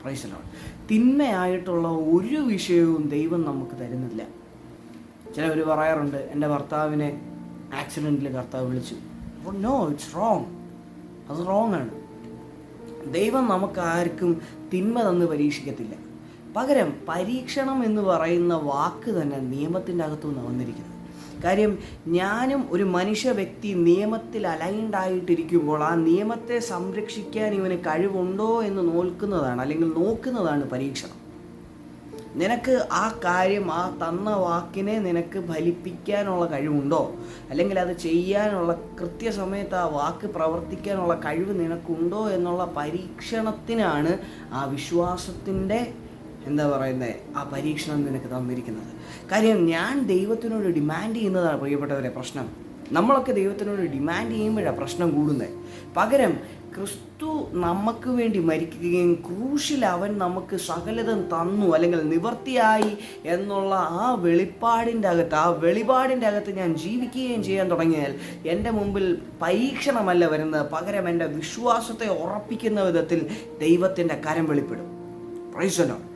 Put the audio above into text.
Price the Lord. തിന്മയായിട്ടുള്ള ഒരു വിഷയവും ദൈവം നമുക്ക് തരുന്നില്ല. ചിലവർ പറയാറുണ്ട്, എൻ്റെ ഭർത്താവിനെ ആക്സിഡൻറ്റിൽ കർത്താവ് വിളിച്ചു. No, it's wrong. അത് റോങ് ആണ്. ദൈവം നമുക്ക് ആർക്കും തിന്മ തന്ന് പരീക്ഷിക്കത്തില്ല. പകരം പരീക്ഷണം എന്ന് പറയുന്ന വാക്ക് തന്നെ നിയമത്തിൻ്റെ അകത്തുനിന്ന് വന്നിരിക്കുന്നത്. കാര്യം, ഞാനും ഒരു മനുഷ്യ വ്യക്തി നിയമത്തിൽ അലൈൻഡായിട്ടിരിക്കുമ്പോൾ ആ നിയമത്തെ സംരക്ഷിക്കാൻ ഇവന് കഴിവുണ്ടോ എന്ന് നോക്കുന്നതാണ് പരീക്ഷണം. നിനക്ക് ആ കാര്യം, ആ തന്ന വാക്കിനെ നിനക്ക് ഫലിപ്പിക്കാനുള്ള കഴിവുണ്ടോ, അല്ലെങ്കിൽ അത് ചെയ്യാനുള്ള കൃത്യസമയത്ത് ആ വാക്ക് പ്രവർത്തിക്കാനുള്ള കഴിവ് നിനക്കുണ്ടോ എന്നുള്ള പരീക്ഷണത്തിനാണ് ആ വിശ്വാസത്തിൻ്റെ ആ പരീക്ഷണം നിനക്ക് തന്നിരിക്കുന്നത്. കാര്യം, ഞാൻ ദൈവത്തിനോട് ഡിമാൻഡ് ചെയ്യുന്നതാണ് പ്രിയപ്പെട്ടവരെ പ്രശ്നം. നമ്മളൊക്കെ ദൈവത്തിനോട് ഡിമാൻഡ് ചെയ്യുമ്പോഴാണ് പ്രശ്നം കൂടുന്നത്. പകരം ക്രിസ്തു നമുക്ക് വേണ്ടി മരിക്കുകയും ക്രൂശിൽ അവൻ നമുക്ക് സകലതും തന്നു, അല്ലെങ്കിൽ നിവർത്തിയായി എന്നുള്ള ആ വെളിപ്പാടിൻ്റെ അകത്ത് ഞാൻ ജീവിക്കുകയും ചെയ്യാൻ തുടങ്ങിയാൽ എൻ്റെ മുമ്പിൽ പരീക്ഷണമല്ല വരുന്നത്, പകരം എൻ്റെ വിശ്വാസത്തെ ഉറപ്പിക്കുന്ന വിധത്തിൽ ദൈവത്തിൻ്റെ കരം വെളിപ്പെടും. Praise the Lord.